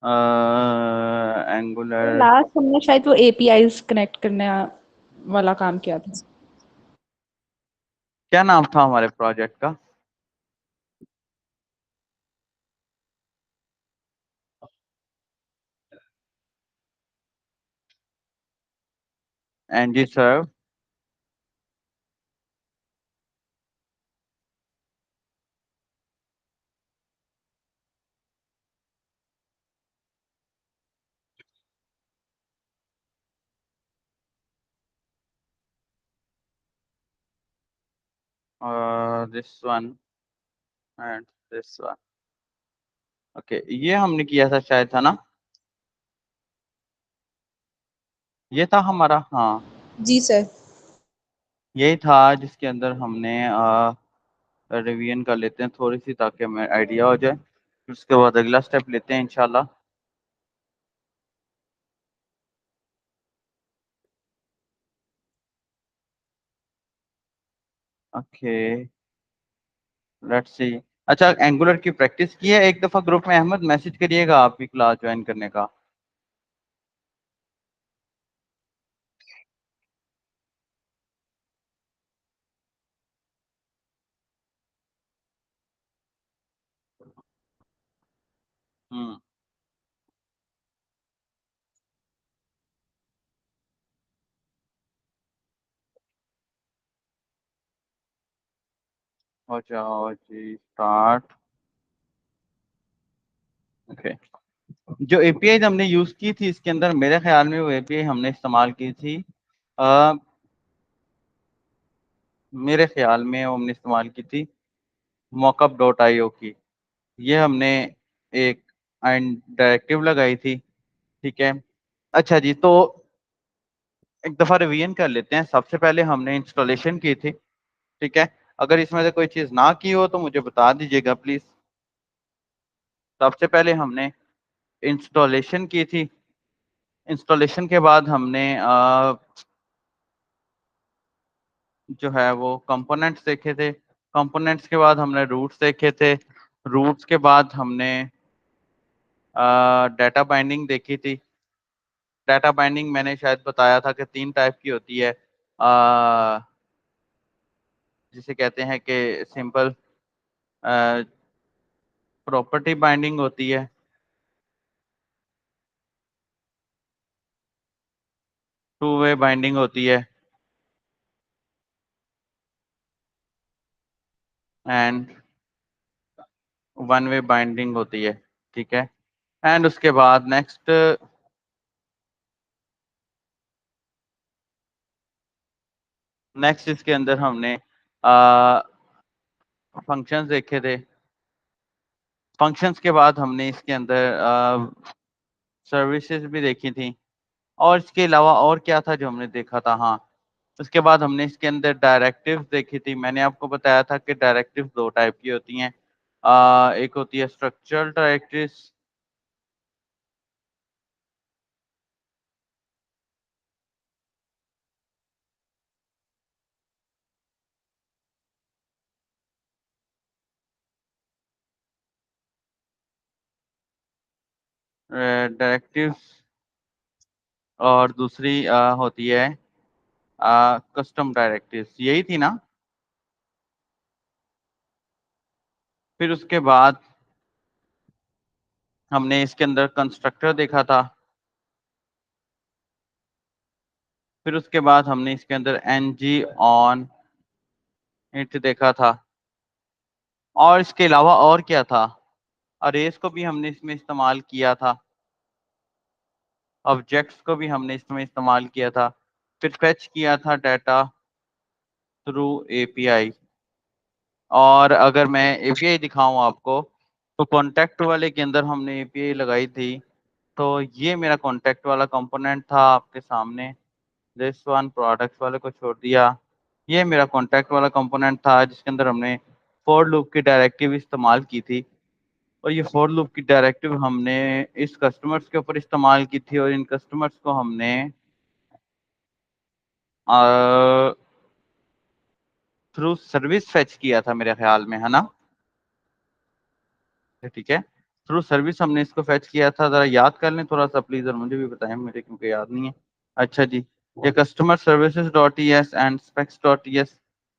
Angular. Last हमने शायद वो एपीआईज कनेक्ट करने वाला काम किया था। क्या नाम था हमारे प्रोजेक्ट का? NG serve. This one and this one. Okay, ये हमने किया था शायद, था ना? ये था हमारा, हाँ। जी सर। यही था जिसके अंदर हमने रिवीजन कर लेते हैं थोड़ी सी, ताकि हमें आइडिया हो जाए। फिर उसके बाद अगला स्टेप लेते हैं इंशाल्लाह। Okay, let's see. अच्छा, एंगुलर की प्रैक्टिस की है एक दफा ग्रुप में? अहमद मैसेज करिएगा आप भी क्लास ज्वाइन करने का। हम्म। हो जाओ जी, स्टार्ट। ओके, जो एपीआई हमने यूज की थी इसके अंदर, मेरे ख्याल में वो एपीआई हमने इस्तेमाल की थी, आ, मेरे ख्याल में वो हमने इस्तेमाल की थी मॉकअप डॉट आईओ की। ये हमने एक डायरेक्टिव लगाई थी, ठीक है। अच्छा जी, तो एक दफा रिवीजन कर लेते हैं। सबसे पहले हमने इंस्टॉलेशन की थी, ठीक है। अगर इसमें से कोई चीज ना की हो तो मुझे बता दीजिएगा प्लीज। सबसे पहले हमने इंस्टॉलेशन की थी। इंस्टॉलेशन के बाद हमने जो है वो कंपोनेंट्स देखे थे। कंपोनेंट्स के बाद हमने रूट्स देखे थे। रूट्स के बाद हमने डाटा बाइंडिंग देखी थी। डाटा बाइंडिंग मैंने शायद बताया था कि तीन टाइप की होती है। जिसे कहते हैं कि सिंपल प्रॉपर्टी बाइंडिंग होती है, टू वे बाइंडिंग होती है, एंड वन वे बाइंडिंग होती है, ठीक है। एंड उसके बाद नेक्स्ट इसके अंदर हमने फंक्शंस देखे थे। फंक्शंस के बाद हमने इसके अंदर सर्विसेज भी देखी थी। और इसके अलावा और क्या था जो हमने देखा था? हाँ, उसके बाद हमने इसके अंदर डायरेक्टिव्स देखी थी। मैंने आपको बताया था कि डायरेक्टिव्स दो टाइप की होती हैं। एक होती है स्ट्रक्चरल डायरेक्टिव्स। डायरेक्टिव्स, और दूसरी होती है कस्टम डायरेक्टिव्स। यही थी ना? फिर उसके बाद हमने इसके अंदर कंस्ट्रक्टर देखा था। फिर उसके बाद हमने इसके अंदर एनजी ऑन इट देखा था। और इसके अलावा और क्या था? अरेज को भी हमने इसमें इस्तेमाल किया था। ऑब्जेक्ट्स को भी हमने इसमें इस्तेमाल किया था। फिर फेच किया था डाटा थ्रू एपीआई। और अगर मैं एपीआई दिखाऊं आपको, तो कॉन्टेक्ट वाले के अंदर हमने एपीआई लगाई थी। तो ये मेरा कॉन्टेक्ट वाला कंपोनेंट था आपके सामने। दिस वन प्रोडक्ट्स वाले को छोड़ दिया। ये मेरा कॉन्टेक्ट वाला कंपोनेंट था जिसके अंदर हमने फॉर लूप की डायरेक्टिव इस्तेमाल की थी। और ये फॉर लूप की डायरेक्टिव हमने इस कस्टमर्स के ऊपर इस्तेमाल की थी, और इन कस्टमर्स को हमने थ्रू सर्विस फेच किया था मेरे ख्याल में, है ना? ठीक है। थ्रू सर्विस हमने इसको फेच किया था, जरा याद कर लें थोड़ा सा प्लीज, और मुझे भी बताएं, मेरे क्योंकि याद नहीं है। अच्छा जी, ये customer services dot E S and specs dot E S,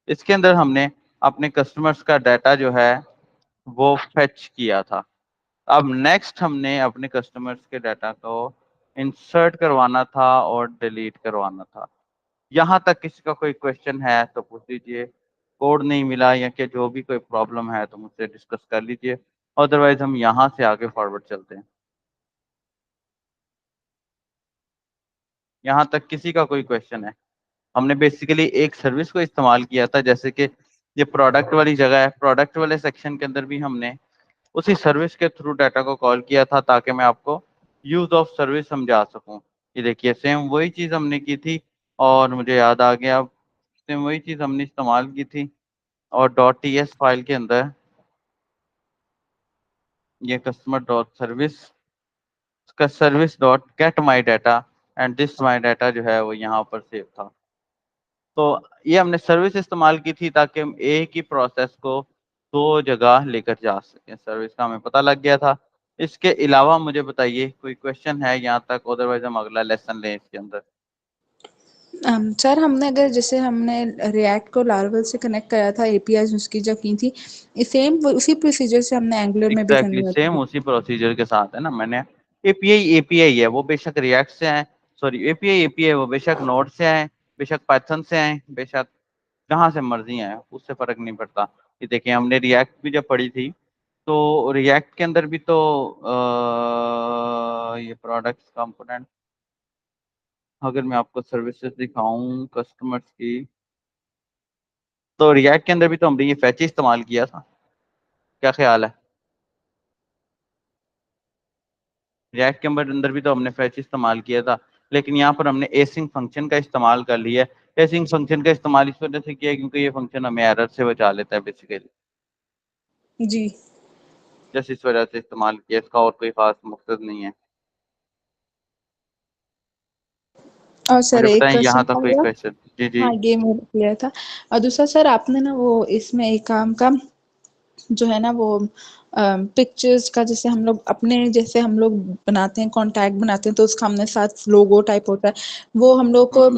इसके अंदर हमने अपने कस्टमर्स का डाटा जो है वो फेच किया था। अब नेक्स्ट हमने अपने कस्टमर्स के डाटा को इंसर्ट करवाना था और डिलीट करवाना था। यहाँ तक किसी का कोई क्वेश्चन है तो पूछ लीजिए, कोड नहीं मिला या कि जो भी कोई प्रॉब्लम है तो मुझसे डिस्कस कर लीजिए, अदरवाइज हम यहाँ से आगे फॉरवर्ड चलते हैं। यहाँ तक किसी का कोई क्वेश्चन है? हमने बेसिकली एक सर्विस को इस्तेमाल किया था, जैसे कि ये प्रोडक्ट वाली जगह है, प्रोडक्ट वाले सेक्शन के अंदर भी हमने उसी सर्विस के थ्रू डाटा को कॉल किया था ताकि मैं आपको यूज ऑफ सर्विस समझा सकूं। ये देखिए सेम वही चीज हमने की थी, और मुझे याद आ गया, अब सेम वही चीज हमने इस्तेमाल की थी। और डॉट टी एस फाइल के अंदर ये कस्टमर डॉट सर्विस का service dot get my data and this my data जो है वो यहाँ पर सेव था। तो ये हमने सर्विस इस्तेमाल की थी ताकि हम एक ही प्रोसेस को दो जगह लेकर जा सकें। सर्विस का हमें पता लग गया था। इसके अलावा मुझे बताइए कोई क्वेश्चन है यहाँ तक, अदरवाइज हम अगला लेसन लें इसके अंदर। सर हमने अगर जैसे हमने रिएक्ट को लार्वल से कनेक्ट कराया था एपीआई उसकी जो की थी, सेम उसी प्रोसीजर से हमने एंगुलर में भी एग्जैक्टली करनी सेम होती है। उसी प्रोसीजर के साथ है ना। मैंने एपीआई एपीआई है वो बेशक रिएक्ट से आए, सॉरी एपीआई एपीआई वो बेशक नोड से आए, बेशक पाइथन से आए, बेशक जहां से मर्जी आए, उससे फर्क नहीं पड़ता। ये देखिए हमने रिएक्ट भी जब पढ़ी थी तो रिएक्ट के अंदर भी तो ये प्रोडक्ट्स कंपोनेंट, अगर मैं आपको सर्विसेज दिखाऊं कस्टमर्स की, तो रिएक्ट के अंदर भी तो हमने ये फैच इस्तेमाल किया था। क्या ख्याल है? रिएक्ट के अंदर भी तो हमने फैच इस्तेमाल किया था, लेकिन यहाँ पर हमने एसिंग फंक्शन का इस्तेमाल कर लिया है। एसिंग फंक्शन का इस्तेमाल इस वजह से किया है क्योंकि ये फंक्शन हमें एरर से बचा लेता है बेसिकली। जी। जैसे इस वजह से इस्तेमाल किया, इसका और कोई खास मकसद नहीं है। और सर मुझे एक बताएं क्वेश्चन यहाँ तक था कोई मेरा। क्वेश्चन? जी जी। हाँ, ये मेरा क्लियर था। और दूसरा सर आपने ना वो इसमें एक काम का जो है ना वो पिक्चर्स का, जैसे हम लोग अपने जैसे हम लोग बनाते हैं कॉन्टैक्ट बनाते हैं तो उसका हमने साथ लोगो टाइप होता है, वो हम लोग को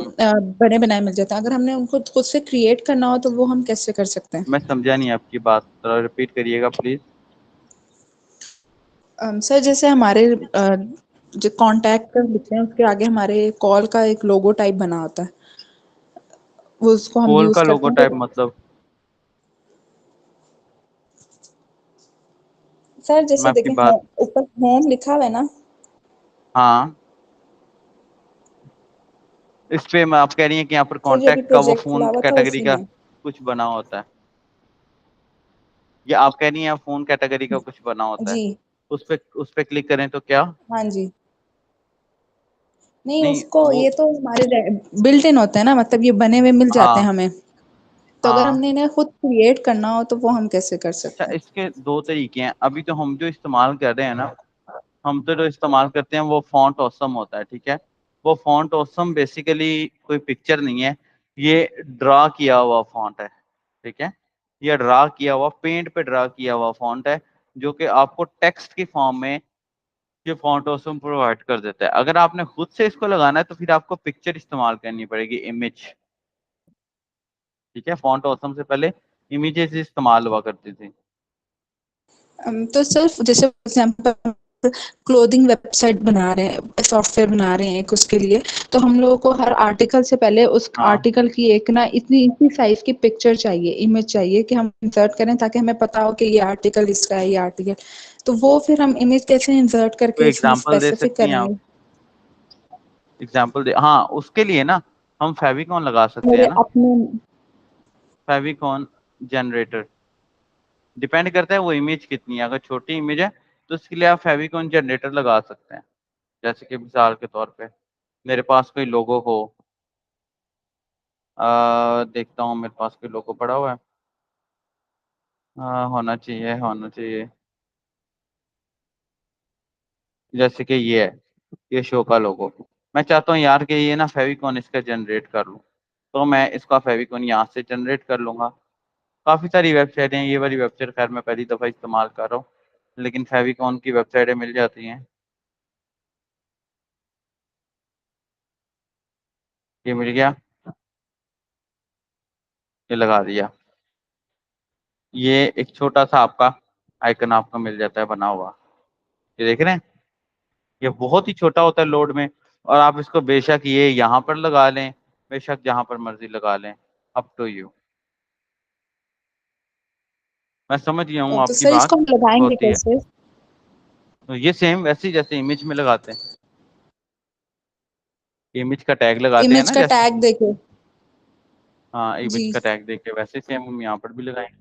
बने बनाए मिल जाता है। अगर हमने उनको खुद से क्रिएट करना हो तो वो हम कैसे कर सकते हैं? मैं समझा नहीं आपकी बात, थोड़ा रिपीट करिएगा प्लीज। सर जैसे हमारे जो कॉन्टैक्ट कर लिखते हैं उसके आगे हमारे कॉल का एक लोगो टाइप बना होता है, वो उसको हम कोल यूज का करते लोगो हैं टाइप तो मतलब? सर मैं जैसे आपकी देखें बात, ऊपर होम लिखा हुआ है ना। हाँ इस पे मैं, आप कह रही हैं कि यहाँ पर सर जो अभी कॉन्टैक्ट का वो प्रोजेक्ट खुला फोन हुआ था कैटेगरी उसी का में। कुछ बना होता है, या आप कह रही हैं फोन कैटेगरी का कुछ बना होता है? जी। उस पे क्लिक करें तो क्या? हाँ जी। नहीं, नहीं उसको वो, ये तो हमारे बिल्ट इन होते हैं ना, मतलब ये बने हुए मिल जाते हैं हाँ हमें। तो अगर हाँ। हमने इन्हें खुद क्रिएट करना हो तो वो हम कैसे कर अच्छा सकते हैं? इसके दो तरीके हैं। अभी तो हम जो इस्तेमाल कर रहे हैं ना, हम तो जो इस्तेमाल करते हैं वो फॉन्ट ऑसम होता है, ठीक है। वो फॉन्ट ऑसम बेसिकली कोई पिक्चर नहीं है, ये ड्रा किया हुआ फॉन्ट है, ठीक है। ये ड्रा किया हुआ, पेंट पे ड्रा किया हुआ फॉन्ट है, जो कि आपको टेक्स्ट की फॉर्म में ये फॉन्ट ऑसम प्रोवाइड कर देता है। अगर आपने खुद से इसको लगाना है तो फिर आपको पिक्चर इस्तेमाल करनी पड़ेगी, इमेज, ठीक है। फॉन्ट ऑसम से पहले इमेजेस इस्तेमाल हुआ करती थी। तो सिर्फ जैसे एग्जांपल क्लोथिंग वेबसाइट बना रहे हैं, सॉफ्टवेयर बना रहे हैं एक उसके लिए, तो हम लोगों को हर आर्टिकल से पहले उस हाँ आर्टिकल की एक ना इतनी इतनी साइज की पिक्चर चाहिए, इमेज चाहिए कि हम इंसर्ट करें ताकि हमें पता हो कि ये आर्टिकल इसका है, ये आर्टिकल। तो वो फिर हम इमेज कैसे इंसर्ट कोई करके उसमें एग्जांपल दे स्पेसिफिक सकती हैं आप? करेंगे? एग्जांपल दे, हाँ उसके लिए ना हम फेविकॉन लगा सकते मेरे हैं ना। अपने। फेविकॉन जनरेटर, डिपेंड करता है वो इमेज कितनी है। अगर छोटी इमेज है तो उसके लिए आप फेविकॉन जनरेटर लगा सकते हैं। जैसे कि मिसाल के तौर पे मेरे पास कोई लोगो हो, देखता हूँ मेरे पास कोई लोगो पड़ा हुआ है, होना चाहिए होना चाहिए। जैसे कि ये है, ये शो का लोगो, मैं चाहता हूँ यार कि ये ना फेविकॉन इसका जनरेट कर लूँ, तो मैं इसका फेविकॉन यहाँ से जनरेट कर लूंगा। काफी सारी वेबसाइट हैं, ये वाली वेबसाइट खैर मैं पहली दफा इस्तेमाल कर रहा हूँ, लेकिन फेविकॉन की वेबसाइटें मिल जाती हैं। ये मिल गया, ये लगा दिया। ये एक छोटा सा आपका आइकन आपका मिल जाता है बना हुआ, ये देख रहे हैं। ये बहुत ही छोटा होता है लोड में, और आप इसको बेशक ये यहाँ पर लगा लें, बेशक जहां पर मर्जी लगा लें, अप टू यू। मैं समझ गया हूँ तो आपकी सर बात इसको हम लगाएंगे होती है। कैसे? तो ये सेम वैसे ही जैसे इमेज में लगाते हैं, इमेज का टैग लगाते हैं इमेज ना का जैसे। टैग देके? हाँ, जी। इमेज का टैग देके वैसे सेम हम यहाँ पर भी लगाएंगे।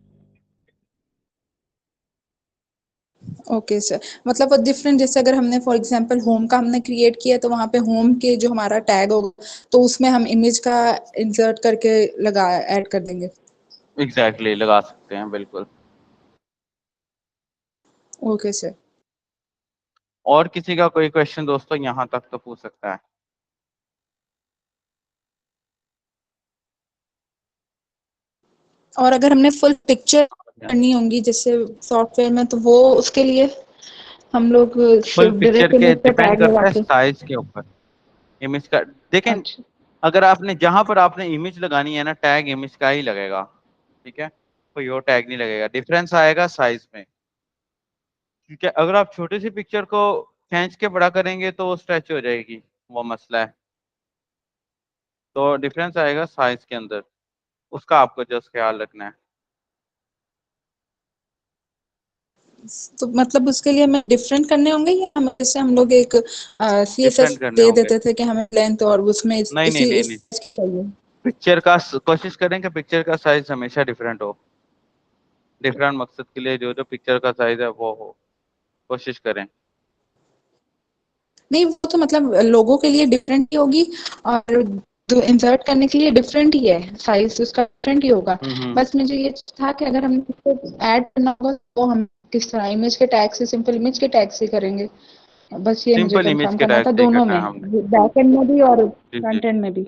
ओके सर, मतलब वो डिफरेंट, जैसे अगर हमने फॉर एग्जांपल होम का हमने क्रिएट किया तो वहाँ पे होम के जो हमारा टैग होगा तो उसमें हम इमेज का इंसर्ट करके लगा ऐड कर देंगे। एग्जैक्टली लगा सकते हैं, बिल्कुल। Okay sir. और किसी का कोई क्वेश्चन दोस्तों यहाँ तक तो पूछ सकता है। और अगर हमने फुल पिक्चर करनी होंगी जैसे सॉफ्टवेयर में, तो वो उसके लिए हम लोग फुल सिर्फ पिक्चर डायरेक्ट के इमेज का डिपेंड टैग लगा करता है के? साइज के ऊपर, इमेज का। देखें, अच्छा। अगर आपने जहां पर आपने इमेज लगानी है ना, टैग इमेज का ही लगेगा, ठीक है। कोई और टैग नहीं लगेगा, डिफरेंस आएगा साइज में, ठीक है। अगर आप छोटी सी पिक्चर को खींच के बड़ा करेंगे तो वो स्ट्रेच हो जाएगी, वो मसला है। तो डिफरेंस आएगा साइज के अंदर, उसका आपको जस्ट ख्याल रखना है। तो मतलब उसके लिए हमें डिफरेंट करने होंगे, या हम जैसे हम लोग एक सीएसएस डिफरेंट करने दे होंगे। देते थे कि हमें लेंथ और उसमें नहीं नहीं नहीं इस नहीं, चाहिए? पिक्चर का कोशिश करें कि पिक्चर का साइज हमेशा डिफरेंट हो। डिफरेंट मकसद के लिए जो जो पिक्चर का साइज है वो हो, कोशिश करें। नहीं, वो तो मतलब लोगों के लिए डिफरेंट ही होगी, और जो इंसर्ट करने के लिए डिफरेंट ही है, साइज उसका डिफरेंट ही होगा। हम्म। बस मुझे ये था कि अगर हमें इसको ऐड करना होगा तो हम किस तरह इमेज के टैग से, सिंपल इमेज के टैग से करेंगे? बस ये मुझे सिंपल इमेज कंफर्म के करना टैग था से ही दोनों करना है में, हमने। बैक एंड में भी और जी जी। फ्रंट एंड में भी।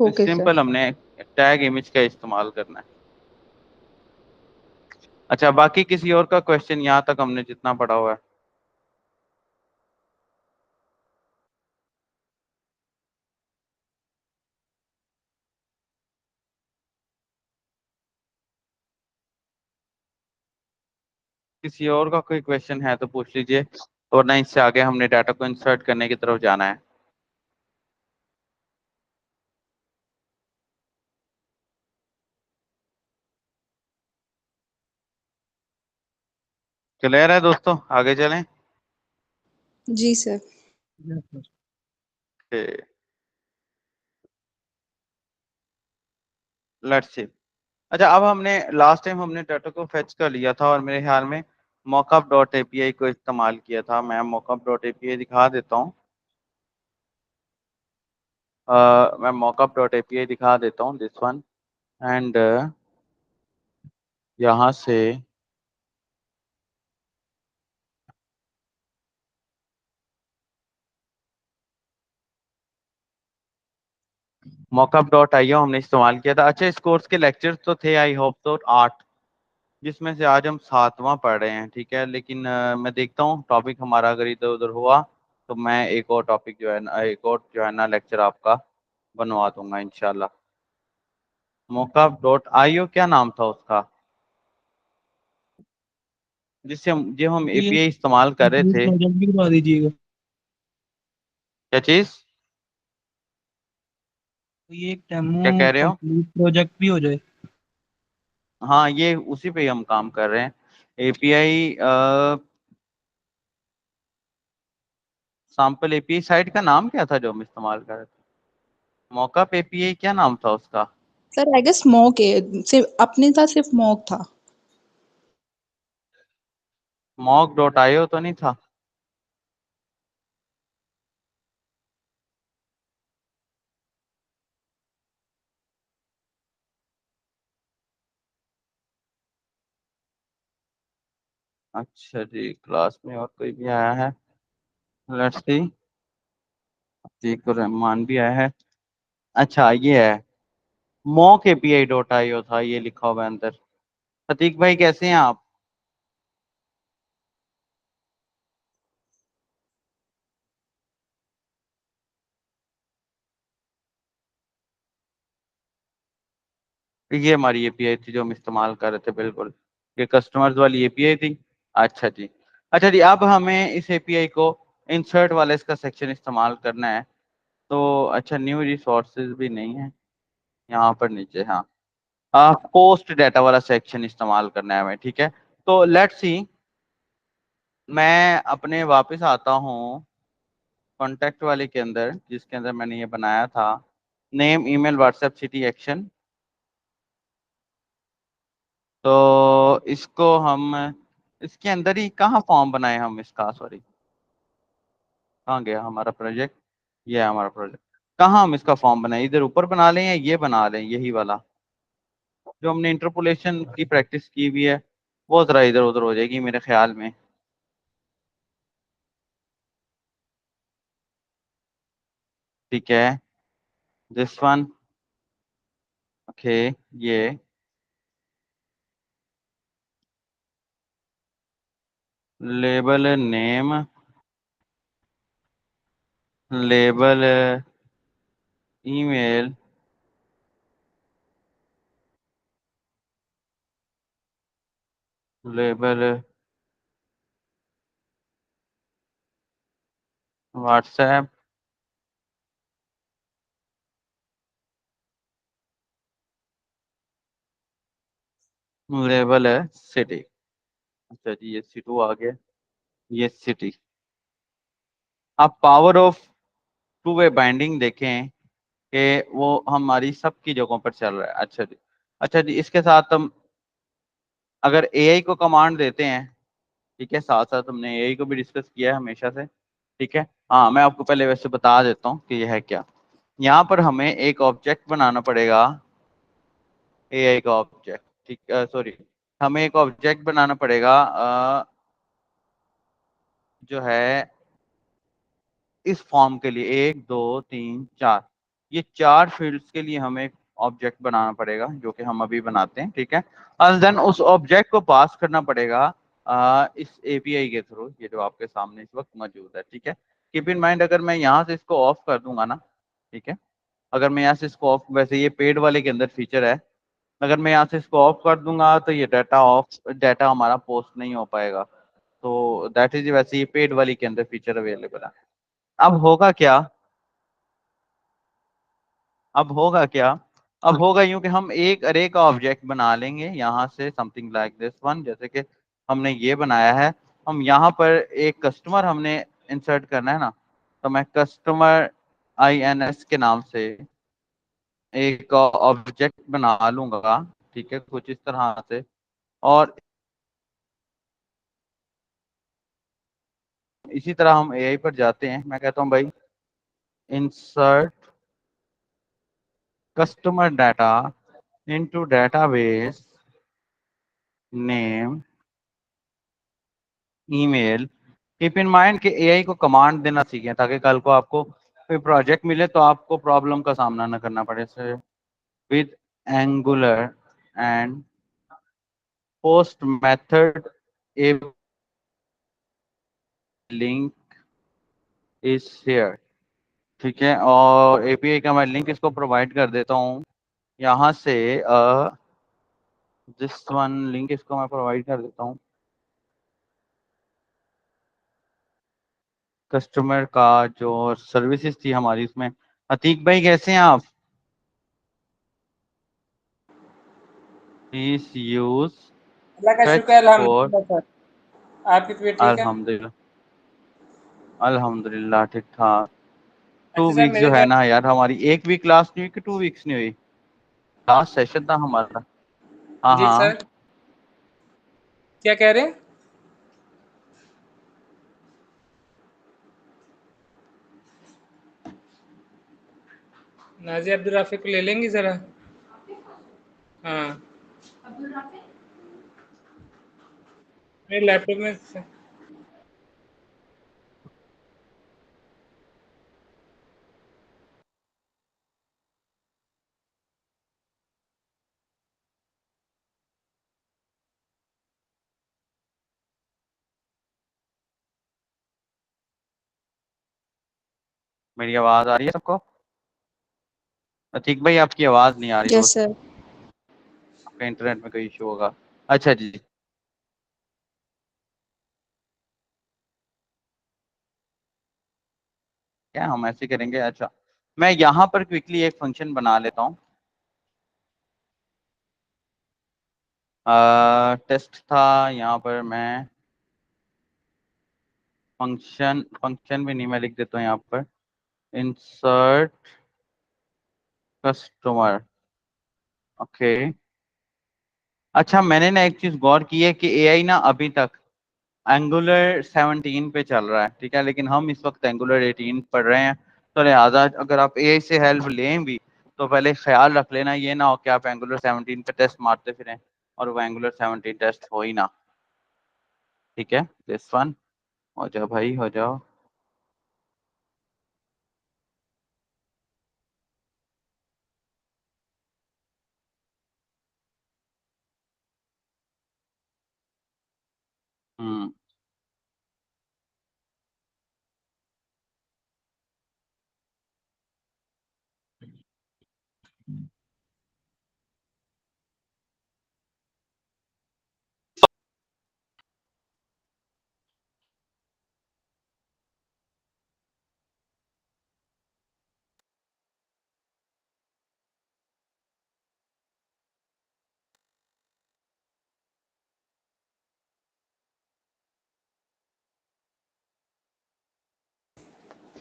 Okay sir. सिंपल हमने टैग इमेज का इस्तेमाल करना है। अच्छा, बाकी किसी और का क्वेश्चन यहाँ तक हमने जितना पढ़ा हुआ है? किसी और का कोई क्वेश्चन है तो पूछ लीजिए, वरना इससे आगे हमने डाटा को इंसर्ट करने की तरफ जाना है। क्लियर है दोस्तों, आगे चलें। जी सर। Let's see. अच्छा, अब हमने लास्ट टाइम हमने डाटा को फेच कर लिया था, और मेरे ख्याल में मॉकअप डॉट एपीआई को इस्तेमाल किया था। मैं मॉकअप डॉट एपीआई दिखा देता हूँ। मैं मॉकअप डॉट एपीआई दिखा देता हूँ, दिस वन। एंड यहाँ से मॉकअप डॉट आईओ हमने इस्तेमाल किया था। अच्छा, इस कोर्स के लेक्चर्स तो थे आई होप तो 8, जिसमें से आज हम 7वां पढ़ रहे हैं, ठीक है। लेकिन मैं देखता हूँ टॉपिक हमारा अगर इधर उधर हुआ तो मैं एक और टॉपिक जो है ना, एक और जो है ना लेक्चर आपका बनवा दूंगा इंशाल्लाह। मॉकअप डॉट आईओ क्या नाम था उसका, जिससे हम जो हम ये एपीआई इस्तेमाल कर रहे थे? प्रोजेक्ट भी करवा दीजिएगा। क्या चीज? तो ये एक डेमो क्या कह रहे हो? कंप्लीट प्रोजेक्ट भी हो जाए। हाँ, ये उसी पे ही हम काम कर रहे हैं। एपीआई सैंपल एपीआई साइट का नाम क्या था जो हम इस्तेमाल कर रहे थे? मॉकअप एपीआई क्या नाम था उसका? सर आई गेस स्मोक है, सिर्फ अपने था, सिर्फ स्मोक था। मॉक डॉट आईओ तो नहीं था? अच्छा जी, क्लास में और कोई भी आया है? लेट्स सी। अतीक रहमान भी आया है। अच्छा, ये है मॉक एपीआई डॉट आईओ था, ये लिखा हुआ है अंदर। अतीक भाई कैसे हैं आप? ये हमारी एपीआई थी जो हम इस्तेमाल कर रहे थे, बिल्कुल ये कस्टमर्स वाली एपीआई थी। अच्छा जी, अच्छा जी, अब हमें इस एपीआई को इंसर्ट वाला इसका सेक्शन इस्तेमाल करना है। तो अच्छा, न्यू रिसोर्सेज भी नहीं है यहाँ पर नीचे, हाँ पोस्ट डाटा वाला सेक्शन इस्तेमाल करना है हमें, ठीक है। तो लेट्स सी, मैं अपने वापस आता हूँ कॉन्टैक्ट वाले के अंदर, जिसके अंदर मैंने ये बनाया था name email WhatsApp city action. तो इसको हम इसके अंदर ही कहाँ फॉर्म बनाए हम इसका, सॉरी कहाँ गया हमारा प्रोजेक्ट, ये है हमारा प्रोजेक्ट। कहाँ हम इसका फॉर्म बनाए, इधर ऊपर बना लें या ये बना लें, यही वाला जो हमने इंटरपोलेशन की प्रैक्टिस की हुई है, वो जरा इधर उधर हो जाएगी मेरे ख्याल में। ठीक है, दिस वन, ओके, ये label name, label email, label WhatsApp, label है सिटी। अच्छा जी, ये सिटी आ गया, ये सिटी। आप power of two way binding देखें कि वो हमारी सबकी जगहों पर चल रहा है। अच्छा जी, अच्छा जी, इसके साथ हम अगर एआई को कमांड देते हैं, ठीक है, साथ साथ हमने एआई को भी डिस्कस किया है हमेशा से, ठीक है। हाँ, मैं आपको पहले वैसे बता देता हूँ कि यह है क्या। यहाँ पर हमें एक ऑब्जेक्ट बनाना पड़ेगा, एआई का ऑब्जेक्ट, ठीक, सॉरी, हमें एक ऑब्जेक्ट बनाना पड़ेगा जो है इस फॉर्म के लिए, 1 2 3 4, ये 4 फील्ड्स के लिए हमें एक ऑब्जेक्ट बनाना पड़ेगा, जो कि हम अभी बनाते हैं, ठीक है। और देन उस ऑब्जेक्ट को पास करना पड़ेगा इस एपीआई के थ्रू, ये जो आपके सामने इस वक्त मौजूद है, ठीक है। कीप इन माइंड, अगर मैं यहाँ से इसको ऑफ कर दूंगा ना, ठीक है, अगर मैं यहाँ से इसको ऑफ, वैसे ये पेड वाले के अंदर फीचर है, अगर मैं यहाँ से इसको ऑफ कर दूंगा तो ये डाटा हमारा पोस्ट नहीं हो पाएगा। तो दैट इज, वैसे ये पेड वाली के अंदर फीचर अवेलेबल है। अब होगा क्या, अब होगा क्या, अब होगा यूं कि हम एक अरे का ऑब्जेक्ट बना लेंगे यहाँ से, समथिंग लाइक दिस वन, जैसे कि हमने ये बनाया है। हम यहाँ पर एक कस्टमर हमने इंसर्ट करना है ना, तो मैं कस्टमर INS के नाम से एक ऑब्जेक्ट बना लूंगा, ठीक है, कुछ इस तरह से। और इसी तरह हम एआई पर जाते हैं, मैं कहता हूँ भाई insert customer data into database name email. Keep in mind कि एआई को कमांड देना सीखें, ताकि कल को आपको कोई प्रोजेक्ट मिले तो आपको प्रॉब्लम का सामना ना करना पड़े। से with angular and post method A link is here, ठीक है। और एपीआई का मैं लिंक इसको प्रोवाइड कर देता हूँ यहाँ से, जिस वन लिंक इसको मैं प्रोवाइड कर देता हूँ कस्टमर का, जो सर्विसेज थी हमारी उसमें। अतीक भाई कैसे हैं आप? प्लीज यूज अल्लाह का शुक्र है, फेच फॉर, अल्हम्दुलिल्लाह सर। आपकी तबीयत ठीक है? अल्हम्दुलिल्लाह, अल्हम्दुलिल्लाह ठीक ठाक। टू अच्छा सर, वीक्स मेरे जो है घर ना यार, हमारी एक वीक क्लास नहीं हुई कि 2 वीक्स नहीं हुई, लास्ट सेशन था हमारा। हाँ जी हाँ, सर, क्या कह रहे हैं? नाज़िया अब्दुल राफी को ले लेंगी ज़रा? हाँ, मेरे लैपटॉप में मेरी आवाज आ रही है सबको? अतीक भाई आपकी आवाज नहीं आ रही यस दोस्त। सर। आपका इंटरनेट में कोई इशू होगा। अच्छा जी, क्या हम ऐसे करेंगे? अच्छा, मैं यहाँ पर क्विकली एक फंक्शन बना लेता हूँ। टेस्ट था, यहाँ पर मैं फंक्शन भी नहीं, मैं लिख देता हूँ यहाँ पर इंसर्ट कस्टमर। ओके, अच्छा मैंने ना एक चीज गौर की है कि एआई ना अभी तक एंगुलर 17 पे चल रहा है, ठीक है, लेकिन हम इस वक्त एंगुलर 18 पढ़ रहे हैं। तो लिहाजा अगर आप एआई से हेल्प लें भी तो पहले ख्याल रख लेना, ये ना हो कि आप एंगुलर 17 पे टेस्ट मारते फिरें और वो एंगुलर 17 टेस्ट हो ही ना। ठीक है, दिस वन हो जाओ भाई, हो जाओ। हम्म,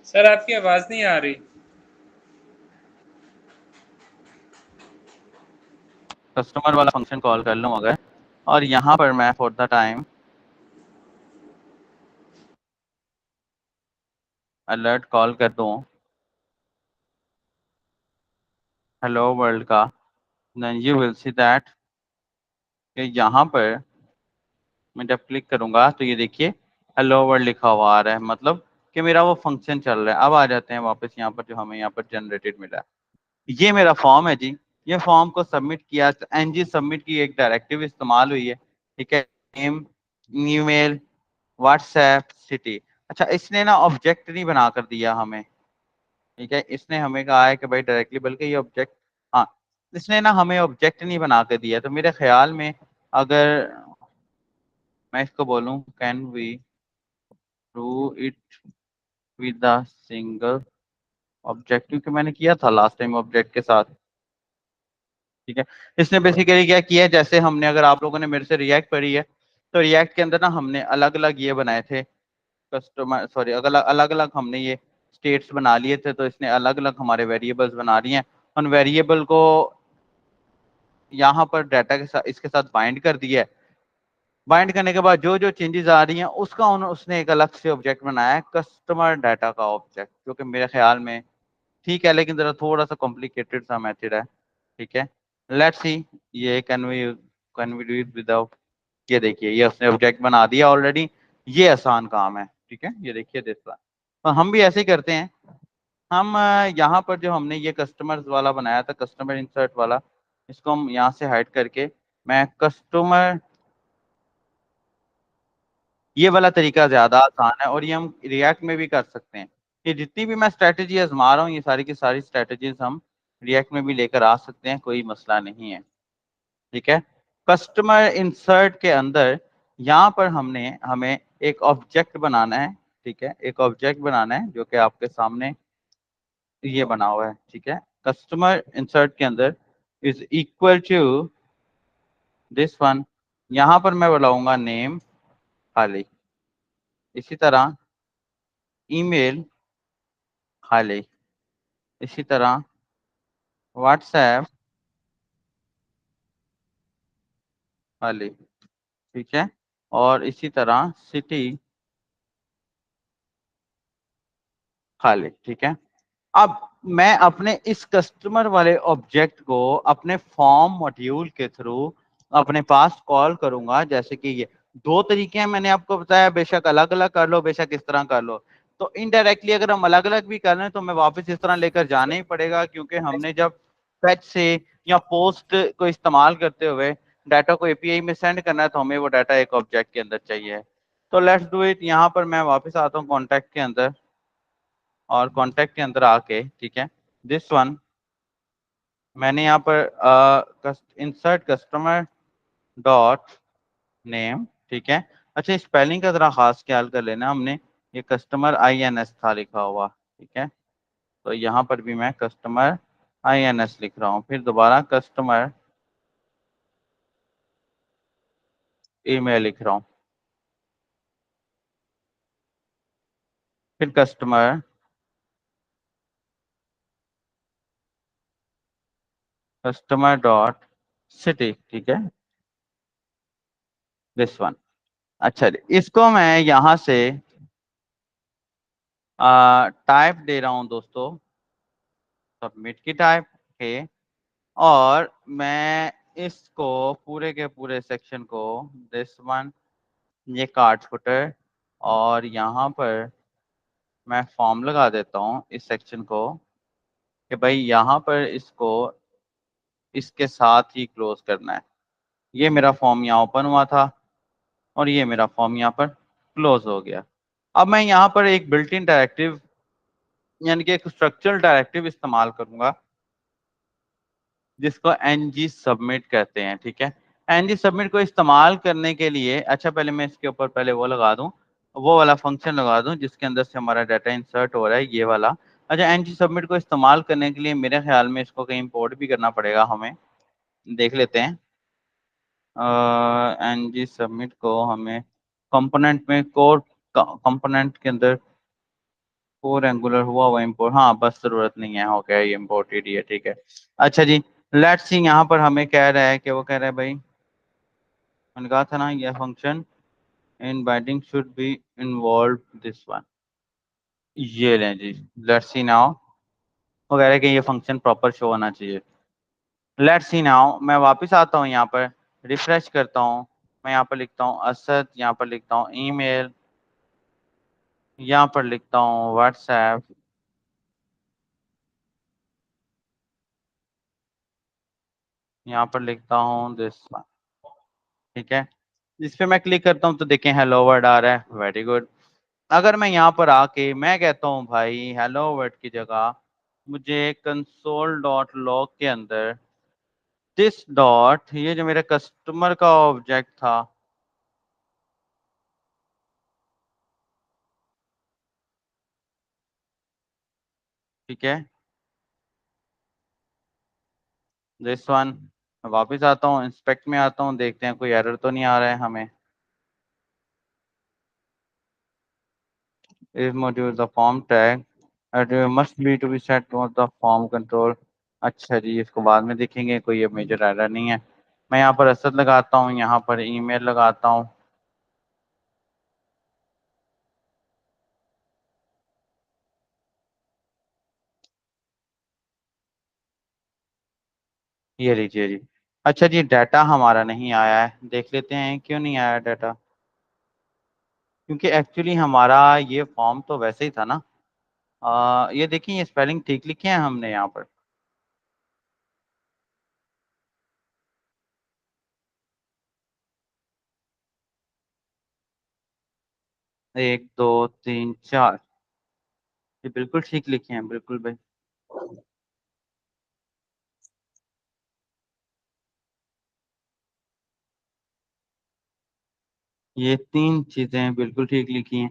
सर आपकी आवाज नहीं आ रही। कस्टमर वाला फंक्शन कॉल कर लूँ अगर, और यहाँ पर मैं for the time alert call कर दूँ हेलो वर्ल्ड का, then you will see that कि यहाँ पर मैं जब क्लिक करूंगा तो ये देखिए हेलो वर्ल्ड लिखा हुआ आ रहा है, मतलब कि मेरा वो फंक्शन चल रहा है। अब आ जाते हैं वापस यहाँ पर, जो हमें यहाँ पर जनरेटेड मिला है, ये मेरा फॉर्म है जी। ये फॉर्म को सबमिट किया तो एनजी सबमिट की एक डायरेक्टिव इस्तेमाल हुई है, ठीक है, नेम, ईमेल, व्हाट्सएप, सिटी। अच्छा, इसने ना ऑब्जेक्ट नहीं बना कर दिया हमें, ठीक है, इसने हमें कहा है कि भाई डायरेक्टली, बल्कि ये ऑब्जेक्ट, हाँ, इसने ना हमें ऑब्जेक्ट नहीं बना कर दिया। तो मेरे ख्याल में अगर मैं इसको बोलूं can we do it with the single object, क्योंकि मैंने किया था लास्ट टाइम ऑब्जेक्ट के साथ, ठीक है। इसने बेसिकली क्या किया है, जैसे हमने, अगर आप लोगों ने मेरे से रिएक्ट पढ़ी है तो रिएक्ट के अंदर ना हमने अलग अलग ये बनाए थे कस्टमर, सॉरी, अलग अलग अलग हमने ये स्टेट्स बना लिए थे, तो इसने अलग अलग हमारे वेरिएबल्स बना लिए हैं। उन वेरिएबल को यहाँ पर डाटा के साथ, इसके साथ बाइंड कर दिया है। बाइंड करने के बाद जो जो चेंजेस आ रही हैं उसका उसने एक अलग से ऑब्जेक्ट बनाया है, कस्टमर डाटा का ऑब्जेक्ट, जो कि मेरे ख्याल में ठीक है, लेकिन जरा थोड़ा सा कॉम्प्लिकेटेड सा मेथड है, ठीक है। लेट्स सी, ये can we do it without, ये देखिए ये उसने ऑब्जेक्ट बना दिया ऑलरेडी। ये आसान काम है, ठीक है, ये देखिए दिस वन। तो हम भी ऐसे ही करते हैं। हम यहाँ पर जो हमने ये कस्टमर्स वाला बनाया था, कस्टमर इंसर्ट वाला, इसको हम यहाँ से हाइड करके मैं कस्टमर, ये वाला तरीका ज्यादा आसान है और ये हम रिएक्ट में भी कर सकते हैं। ये जितनी भी मैं स्ट्रेटेजी आजमा रहा हूँ, ये सारी की सारी स्ट्रेटेजीज हम रिएक्ट में भी लेकर आ सकते हैं, कोई मसला नहीं है, ठीक है। कस्टमर इंसर्ट के अंदर यहाँ पर हमें एक ऑब्जेक्ट बनाना है, ठीक है, एक ऑब्जेक्ट बनाना है जो कि आपके सामने ये बना हुआ है, ठीक है। कस्टमर इंसर्ट के अंदर is equal to this one, यहाँ पर मैं बुलाऊंगा नेम खाली, इसी तरह ईमेल खाली, इसी तरह व्हाट्सएप खाली, ठीक है, और इसी तरह सिटी खाली, ठीक है। अब मैं अपने इस कस्टमर वाले ऑब्जेक्ट को अपने फॉर्म मॉड्यूल के थ्रू अपने पास कॉल करूंगा, जैसे कि ये दो तरीके हैं मैंने आपको बताया, बेशक अलग अलग कर लो, बेशक इस तरह कर लो। तो इनडायरेक्टली अगर हम अलग अलग भी कर रहे हैं तो मैं वापस इस तरह लेकर जाना ही पड़ेगा, क्योंकि हमने जब फेच से या पोस्ट को इस्तेमाल करते हुए डाटा को एपीआई में सेंड करना है तो हमें वो डाटा एक ऑब्जेक्ट के अंदर चाहिए। तो लेट्स डू इट। यहाँ पर मैं वापस आता हूँ कॉन्टैक्ट के अंदर, और कॉन्टैक्ट के अंदर आके, ठीक है, दिस वन मैंने यहाँ पर इंसर्ट कस्टमर डॉट नेम, ठीक है। अच्छा, स्पेलिंग का जरा खास ख्याल कर लेना, हमने ये कस्टमर INS था लिखा हुआ, ठीक है। तो यहाँ पर भी मैं कस्टमर INS लिख रहा हूँ, फिर दोबारा कस्टमर ईमेल लिख रहा हूँ, फिर कस्टमर डॉट सिटी, ठीक है, दिस वन। अच्छा जी, इसको मैं यहाँ से टाइप दे रहा हूँ दोस्तों, सबमिट की टाइप है। और मैं इसको पूरे के पूरे सेक्शन को दिस वन, ये कार्ड फुटर, और यहाँ पर मैं फॉर्म लगा देता हूँ इस सेक्शन को कि भाई यहाँ पर इसको इसके साथ ही क्लोज करना है। ये मेरा फॉर्म यहाँ ओपन हुआ था और ये मेरा फॉर्म यहाँ पर क्लोज हो गया। अब मैं यहाँ पर एक बिल्ट इन डायरेक्टिव यानी कि एक स्ट्रक्चरल डायरेक्टिव इस्तेमाल करूंगा जिसको ng सबमिट कहते हैं, ठीक है। ng सबमिट को इस्तेमाल करने के लिए, अच्छा पहले मैं इसके ऊपर पहले वो लगा दूं, वो वाला फंक्शन लगा दूं जिसके अंदर से हमारा डाटा इंसर्ट हो रहा है, ये वाला। अच्छा, ng सबमिट को इस्तेमाल करने के लिए मेरे ख्याल में इसको कहीं इंपोर्ट भी करना पड़ेगा हमें, देख लेते हैं। ng सबमिट को हमें कंपोनेंट में कोड कंपोनेंट के अंदर कोर एंगुलर हुआ इंपोर्ट, हाँ बस जरूरत नहीं है, हो गया ये इम्पोर्टेड ही है, ठीक है। अच्छा जी, लेट्स सी, यहाँ पर हमें कह रहा है कि वो कह रहा है भाई, मैंने कहा था ना ये function in binding should be involve this one, ये लें जी। लेट्स सी नाउ, वो कह रहा है कि ये फंक्शन प्रॉपर शो होना चाहिए। लेट्स सी नाउ, मैं वापस आता हूँ यहाँ पर, रिफ्रेश करता हूँ, मैं यहाँ पर लिखता हूँ असद, यहाँ पर लिखता हूँ ईमेल, यहाँ पर लिखता हूँ व्हाट्सएप, यहाँ पर लिखता हूँ दिस वन, ठीक है। इस पे मैं क्लिक करता हूँ तो देखें हेलो वर्ड आ रहा है, वेरी गुड। अगर मैं यहाँ पर आके मैं कहता हूँ भाई हेलो वर्ड की जगह मुझे कंसोल डॉट लॉग के अंदर दिस डॉट, ये जो मेरे कस्टमर का ऑब्जेक्ट था, ठीक है, दिस वन, वापस आता हूँ, इंस्पेक्ट में आता हूँ, देखते हैं कोई एरर तो नहीं आ रहा है हमें। इस module the form tag must be to be set on the form control. अच्छा जी, इसको बाद में देखेंगे, कोई ये मेजर एरर नहीं है। मैं यहाँ पर असद लगाता हूँ, यहाँ पर ईमेल लगाता हूँ, ये लीजिए जी। अच्छा जी, डाटा हमारा नहीं आया है, देख लेते हैं क्यों नहीं आया डाटा, क्योंकि एक्चुअली हमारा ये फॉर्म तो वैसे ही था ना। ये देखिए, ये स्पेलिंग ठीक लिखे हैं हमने यहाँ पर। एक दो तीन चार, ये बिल्कुल ठीक लिखे हैं, बिल्कुल भाई। ये तीन चीजें बिल्कुल ठीक लिखी हैं।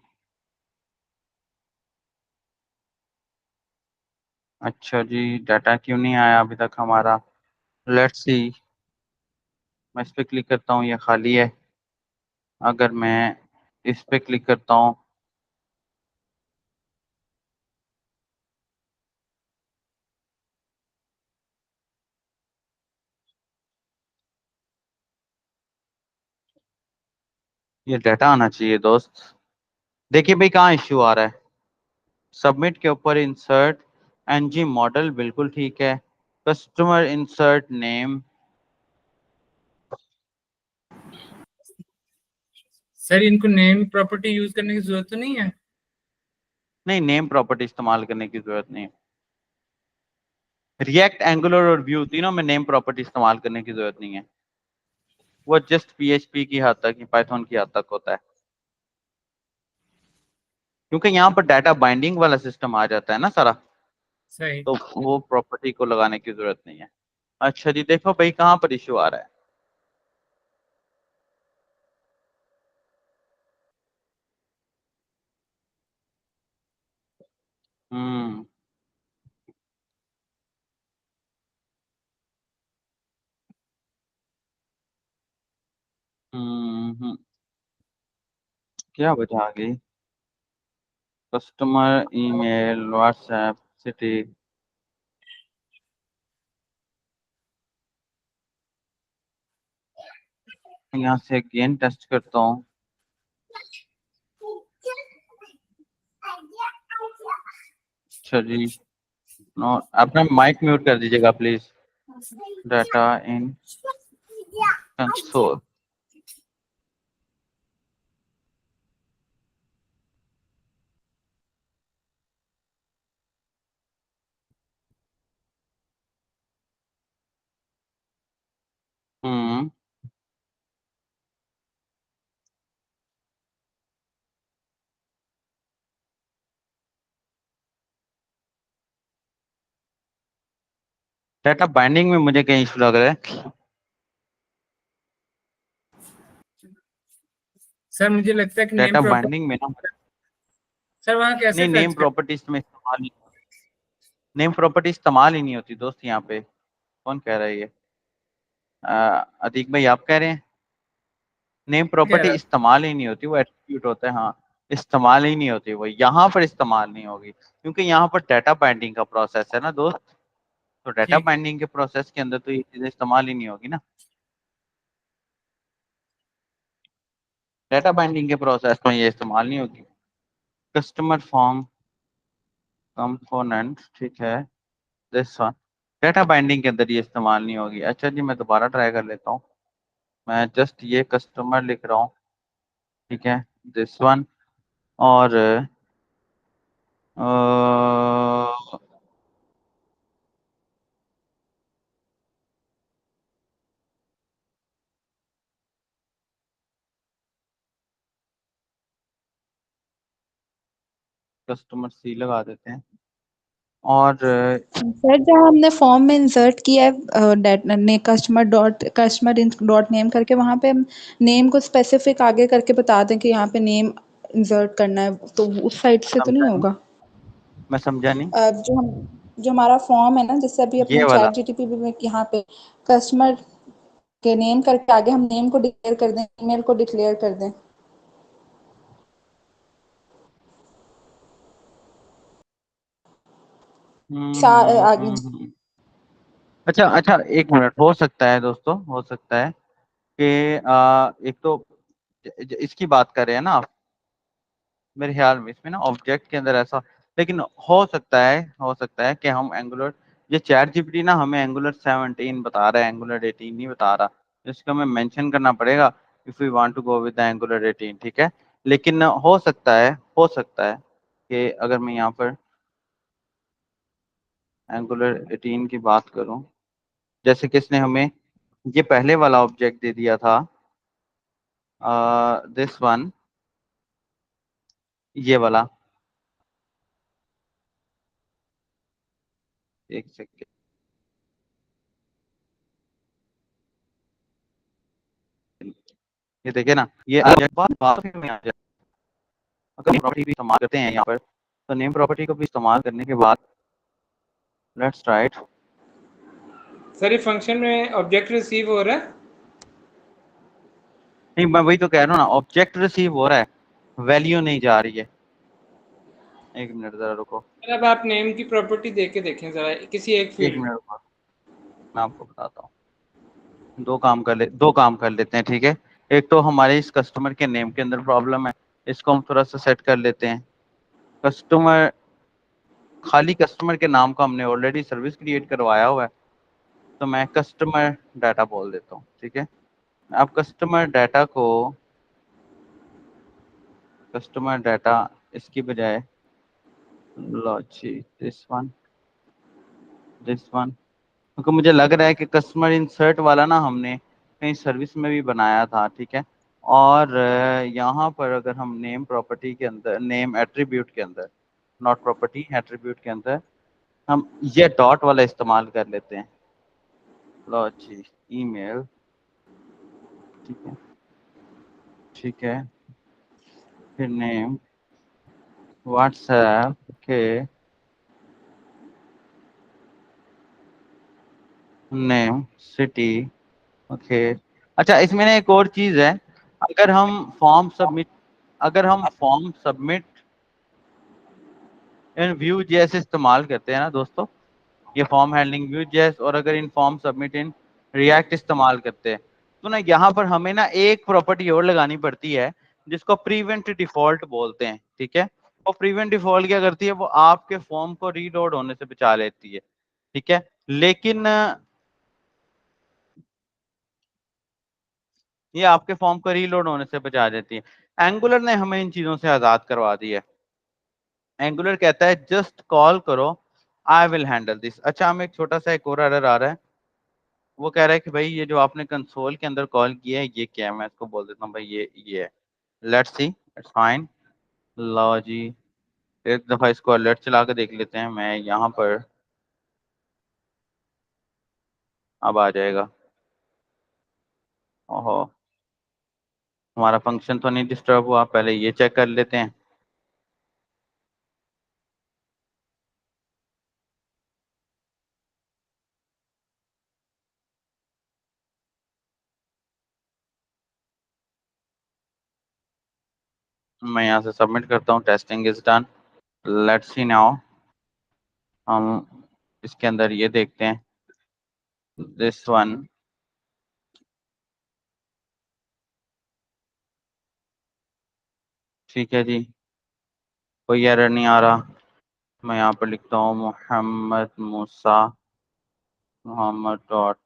अच्छा जी, डाटा क्यों नहीं आया अभी तक हमारा, लेट्स सी। मैं इस पे क्लिक करता हूँ, ये खाली है। अगर मैं इस पे क्लिक करता हूँ, ये डाटा आना चाहिए दोस्त। देखिए भाई कहाँ इश्यू आ रहा है, सबमिट के ऊपर इंसर्ट एनजी मॉडल बिल्कुल ठीक है, कस्टमर इंसर्ट नेम, सर इनको नेम प्रॉपर्टी यूज करने की जरूरत तो नहीं है? नहीं नेम प्रॉपर्टी इस्तेमाल करने की जरूरत नहीं है। रिएक्ट, एंगुलर और व्यू तीनों में नेम प्रॉपर्टी इस्तेमाल करने की जरूरत नहीं है, वो जस्ट पीएचपी की हद तक, पाइथन की हद तक होता है, क्योंकि यहाँ पर डाटा बाइंडिंग वाला सिस्टम आ जाता है ना सारा, सही। तो वो प्रॉपर्टी को लगाने की जरूरत नहीं है। अच्छा जी, देखो भाई कहाँ पर इश्यू आ रहा है। हम्म क्या वजह आ गई? Customer email WhatsApp city. यहाँ से अगेन टेस्ट करता हूँ। अच्छा जी, नो, अपना माइक म्यूट कर दीजिएगा please. Data in console. Hmm data binding में मुझे कहीं इशू लग रहा है। सर मुझे लगता है कि नेम डाटा प्रॉपर्टी, बाइंडिंग में ना, सर वहाँ कैसे नहीं, नेम फेच कर। प्रॉपर्टीज में इस्तेमाल नहीं, नेम प्रॉपर्टी इस्तेमाल ही नहीं होती दोस्त यहाँ पे। कौन कह रहा है ये? अतीक भाई आप कह रहे हैं? नेम कह प्रॉपर्टी रहा इस्तेमाल ही नहीं होती, वो एट्रीब्यूट होता है। हाँ, इस्तेमाल ही नहीं होती वो, यहाँ पर इस्तेमाल नहीं होगी क्योंकि यहाँ पर डाटा बाइंडिंग का प्रोसेस है ना दोस्त। तो डाटा ठीक। बाइंडिंग के प्रोसेस के अंदर तो ये चीजें इस्तेमाल ही नहीं होगी ना। डाटा बाइंडिंग के प्रोसेस में ये इस्तेमाल नहीं होगी। कस्टमर फॉर्म कंपोनेंट, ठीक है, दिस वन डाटा बाइंडिंग के अंदर ये इस्तेमाल नहीं होगी। अच्छा जी, मैं दोबारा ट्राई कर लेता हूँ। मैं जस्ट ये कस्टमर लिख रहा हूँ, ठीक है, दिस वन, और कस्टमर सी लगा देते हैं। और सर जहाँ हमने फॉर्म में इंसर्ट किया है ने कस्टमर डॉट नेम करके, वहाँ पे हम नेम को स्पेसिफिक आगे करके बता दें कि यहाँ पे नेम इंसर्ट करना है, तो उस साइड से तो नहीं समझा नहीं, होगा? मैं समझा नहीं। जो हमारा फॉर्म है ना, जैसे अभी ये अपने वाला, चैट जीटीपी में यहाँ पे कस्टमर के नेम करके आगे हम नेम को डिक्लेयर कर दें, ईमेल को डिक्लेयर कर दें। आगे अच्छा अच्छा, एक मिनट, हो सकता है दोस्तों, हो सकता है कि एक तो इसकी बात कर रहे हैं ना आप, मेरे ख्याल में इसमें ना ऑब्जेक्ट के अंदर ऐसा, लेकिन हो सकता है कि हम एंगुलर, ये चैट जीपीटी ना हमें एंगुलर 17 बता रहा है, एंगुलर 18 नहीं बता रहा। इसको हमें मेंशन करना पड़ेगा if we want to go with the Angular 18, ठीक है। लेकिन हो सकता है कि अगर मैं यहाँ पर एंगुलर 18 की बात करूं, जैसे कि इसने हमें ये पहले वाला ऑब्जेक्ट दे दिया था, दिस वन, ये वाला, एक सेकेंड, ये देखिए ना, ये ऑब्जेक्ट बाद में आ जाए। अगर नेम प्रॉपर्टी भी इस्तेमाल करते हैं यहाँ पर, तो नेम प्रॉपर्टी को भी इस्तेमाल करने के बाद लेट्स राइट। सर ये फंक्शन में ऑब्जेक्ट रिसीव हो रहा है। नहीं, मैं वही तो कह रहा हूँ ना, ऑब्जेक्ट रिसीव हो रहा है, वैल्यू नहीं जा रही है। एक मिनट जरा रुको, सर अब आप नेम की प्रॉपर्टी दे के देखें जरा किसी एक एक फील्ड। मिनट रुको, मैं आपको बताता हूँ। दो काम कर लेते हैं, ठीक है। एक तो हमारे इस कस्टमर के नेम के अंदर प्रॉब्लम है, इसको हम थोड़ा सा सेट कर लेते हैं। कस्टमर, खाली कस्टमर के नाम का हमने ऑलरेडी सर्विस क्रिएट करवाया हुआ है, तो मैं कस्टमर डाटा बोल देता हूँ, ठीक है। अब कस्टमर डाटा इसकी बजाय लॉजी दिस वन, क्योंकि मुझे लग रहा है कि कस्टमर इंसर्ट वाला ना हमने कहीं सर्विस में भी बनाया था, ठीक है। और यहाँ पर अगर हम नेम प्रॉपर्टी के अंदर, नेम एट्रीब्यूट के अंदर, नॉट प्रॉपर्टी, एट्रीब्यूट के अंदर हम ये डॉट वाला इस्तेमाल कर लेते हैं। लो जी, ईमेल, ठीक है, ठीक है, फिर नेम, व्हाट्सएप के नेम, सिटी, ओके। अच्छा, इसमें ना एक और चीज है, अगर हम form submit in Vue JS इस्तेमाल करते हैं ना दोस्तों, ये फॉर्म हैंडलिंग व्यू जेएस, और अगर in form submit in React इस्तेमाल करते हैं, तो ना यहाँ पर हमें ना एक प्रॉपर्टी और लगानी पड़ती है जिसको प्रीवेंट डिफॉल्ट बोलते हैं, ठीक है। वो प्रीवेंट डिफॉल्ट क्या करती है, वो आपके फॉर्म को रीलोड होने से बचा लेती है, ठीक है। लेकिन ये आपके फॉर्म को रीलोड होने से बचा देती है। एंगुलर ने हमें इन चीजों से आजाद करवा दी है। एंगुलर कहता है जस्ट कॉल करो, आई विल हैंडल दिस। अच्छा, हमें एक छोटा सा एक और एरर आ रहा है, वो कह रहा है कि भाई ये जो आपने कंसोल के अंदर कॉल किया है ये क्या है। मैं इसको बोल देता हूँ भाई ये है। Let's see, it's fine. लो जी, एक दफा इसको अलर्ट चला के देख लेते हैं। मैं यहाँ पर अब आ जाएगा। ओहो, हमारा फंक्शन तो नहीं डिस्टर्ब हुआ, पहले ये चेक कर लेते हैं। मैं यहाँ से सबमिट करता हूँ, testing is done. Let's see now, हम इसके अंदर ये देखते हैं, दिस वन, ठीक है जी, कोई एरर नहीं आ रहा। मैं यहाँ पर लिखता हूँ मोहम्मद मूसा, मोहम्मद डॉट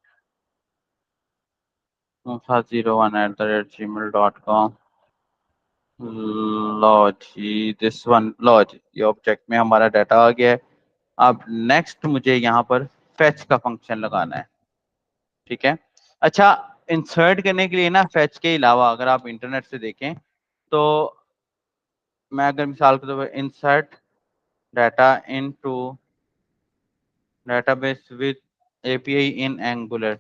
मूसा 01@gmail.com। लो जी, दिस वन, लो जी, ये ऑब्जेक्ट में हमारा डाटा आ गया है। अब नेक्स्ट मुझे यहाँ पर फेच का फंक्शन लगाना है, ठीक है। अच्छा, इंसर्ट करने के लिए ना फेच के अलावा अगर आप इंटरनेट से देखें तो, मैं अगर मिसाल के तौर पर insert data into database with API in angular,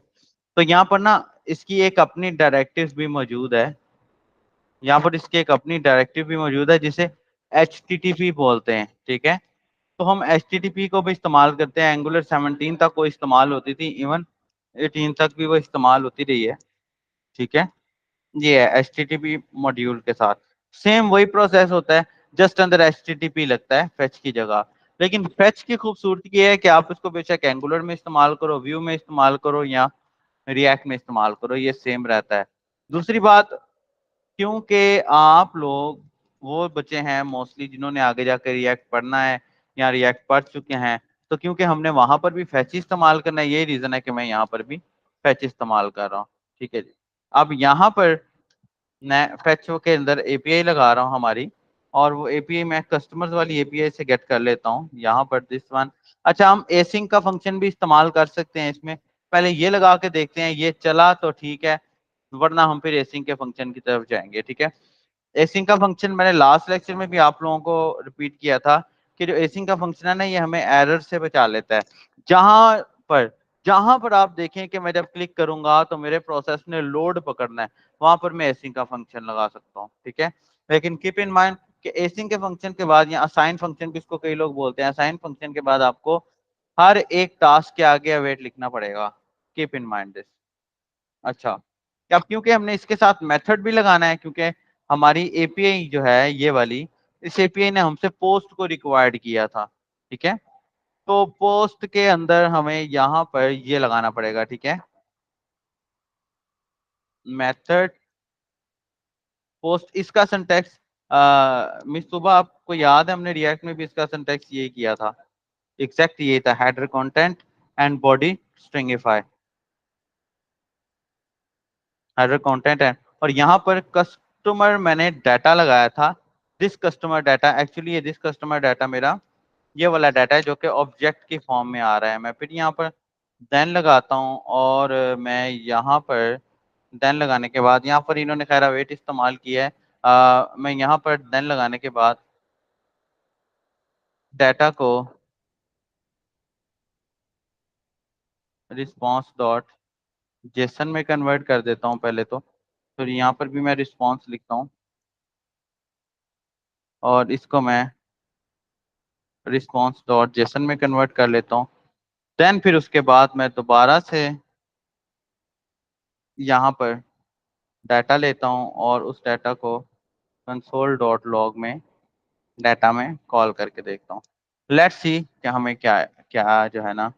तो यहाँ पर ना इसकी एक अपनी डायरेक्टिव भी मौजूद है। यहाँ पर इसकी एक अपनी डायरेक्टिव भी मौजूद है जिसे HTTP बोलते हैं, ठीक है। तो हम HTTP को भी इस्तेमाल करते हैं। एंगुलर 17 तक वो इस्तेमाल होती थी, इवन 18 तक भी वो इस्तेमाल होती रही है, ठीक है। ये है HTTP मॉड्यूल के साथ सेम वही प्रोसेस होता है, जस्ट अंदर HTTP लगता है फेच की जगह। लेकिन फेच की खूबसूरती ये है कि आप इसको बेशक एंगुलर में इस्तेमाल करो, व्यू में इस्तेमाल करो या रिएक्ट में इस्तेमाल करो, ये सेम रहता है। दूसरी बात, क्योंकि आप लोग वो बच्चे हैं मोस्टली जिन्होंने आगे जाकर रिएक्ट पढ़ना है या रिएक्ट पढ़ चुके हैं, तो क्योंकि हमने वहां पर भी फैच इस्तेमाल करना है, यही रीजन है कि मैं यहाँ पर भी फैच इस्तेमाल कर रहा हूँ, ठीक है जी। अब यहाँ पर मैं फैचो के अंदर एपीआई लगा रहा हूँ हमारी, और वो एपीआई मैं कस्टमर्स वाली एपीआई से गेट कर लेता हूँ यहाँ पर दिस वन। अच्छा, हम एसिंक का फंक्शन भी इस्तेमाल कर सकते हैं इसमें। पहले ये लगा के देखते हैं, ये चला तो ठीक है, वरना हम फिर एसिंक के फंक्शन की तरफ जाएंगे, ठीक है। एसिंक का फंक्शन मैंने लास्ट लेक्चर में भी आप लोगों को रिपीट किया था कि जो एसिंक का फंक्शन है ना, ये हमें एरर से बचा लेता है। जहां पर जहां पर आप देखें कि मैं जब क्लिक करूंगा तो मेरे प्रोसेस ने लोड पकड़ना है, वहां पर मैं एसिंक का फंक्शन लगा सकता हूँ, ठीक है। लेकिन कीप इन माइंड कि एसिंक के फंक्शन के बाद, या असाइन फंक्शन भी इसको कई लोग बोलते हैं, असाइन फंक्शन के बाद आपको हर एक टास्क के आगे अवेट लिखना पड़ेगा। Keep in mind this. अच्छा, अब क्योंकि हमने इसके साथ मेथड भी लगाना है, क्योंकि हमारी एपीआई जो है ये वाली, इस एपीआई ने हमसे पोस्ट को रिक्वायर्ड किया था, ठीक है। तो पोस्ट के अंदर हमें यहाँ पर ये लगाना पड़ेगा, ठीक है, मेथड पोस्ट। इसका सिंटैक्स मिस सुबह आपको याद है, हमने रिएक्ट में भी इसका सिंटैक्स ये किया था, एग्जैक्ट ये था, header content and body stringify, header content है। और यहाँ पर कस्टमर मैंने डाटा लगाया था, दिस कस्टमर डाटा, एक्चुअली ये दिस कस्टमर डाटा मेरा ये वाला डाटा है जो कि ऑब्जेक्ट की फॉर्म में आ रहा है। मैं फिर यहाँ पर देन लगाता हूँ, और मैं यहाँ पर देन लगाने के बाद, यहाँ पर इन्होंने खैर अवेट इस्तेमाल किया है, मैं यहाँ पर देन लगाने के बाद डाटा को रिस्पॉन्स डॉट जेसन में कन्वर्ट कर देता हूँ पहले तो। फिर यहाँ पर भी मैं रिस्पॉन्स लिखता हूँ और इसको मैं रिस्पॉन्स डॉट जेसन में कन्वर्ट कर लेता हूँ। देन फिर उसके बाद मैं दोबारा से यहाँ पर डाटा लेता हूँ और उस डाटा को कंसोल डॉट लॉग में डाटा में कॉल करके देखता हूँ। लेट्स सी कि हमें क्या क्या जो है ना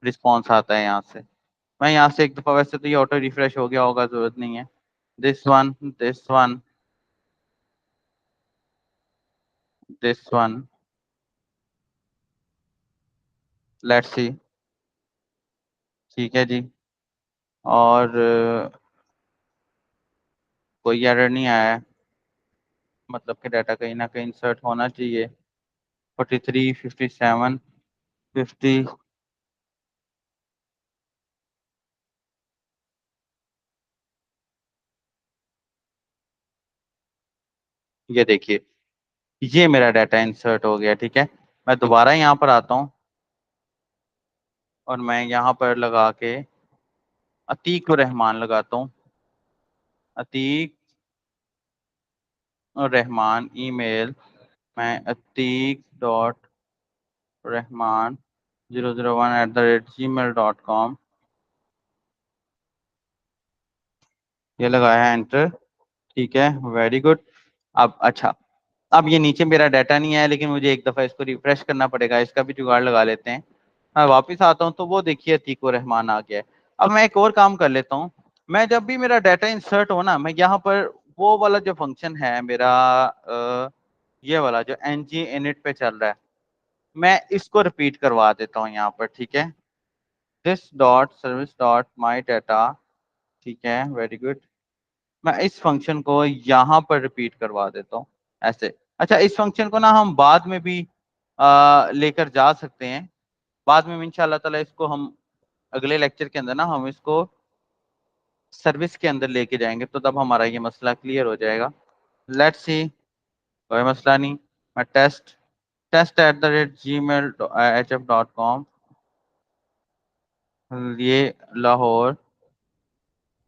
रिस्पॉन्स आता है यहाँ से। मैं यहाँ से एक दफ़ा, वैसे तो ये ऑटो रिफ्रेश हो गया होगा, जरूरत नहीं है। This one, this one, this one, let's see. ठीक है जी। और कोई एरर नहीं आया है, मतलब कि डाटा कहीं ना कहीं इंसर्ट होना चाहिए। 43, 57, 50। ये देखिए, ये मेरा डाटा इंसर्ट हो गया। ठीक है, मैं दोबारा यहाँ पर आता हूँ और मैं यहाँ पर लगा के अतीक रहमान लगाता हूँ। अतीक रहमान ईमेल, मैं अतीक डॉट रहमान 001@gmail.com, ये लगाया एंटर। ठीक है, वेरी गुड। अब अच्छा, अब ये नीचे मेरा डाटा नहीं है, लेकिन मुझे एक दफ़ा इसको रिफ्रेश करना पड़ेगा। इसका भी जुगाड़ लगा लेते हैं। मैं वापस आता हूँ तो वो देखिए अतीक रहमान आ गया है। अब मैं एक और काम कर लेता हूँ। मैं जब भी मेरा डाटा इंसर्ट हो ना, मैं यहाँ पर वो वाला जो फंक्शन है मेरा, ये वाला जो ng init पे चल रहा है, मैं इसको रिपीट करवा देता हूँ यहाँ पर। ठीक है, this dot service dot my data. ठीक है, वेरी गुड। मैं इस फंक्शन को यहाँ पर रिपीट करवा देता हूँ ऐसे। अच्छा, इस फंक्शन को ना हम बाद में भी लेकर जा सकते हैं। बाद में इंशाल्लाह ताला इसको हम अगले लेक्चर के अंदर ना हम इसको सर्विस के अंदर लेके जाएंगे, तो तब हमारा ये मसला क्लियर हो जाएगा। लेट्स सी, कोई मसला नहीं। मैं test@gmail.hf.com, ये लाहौर,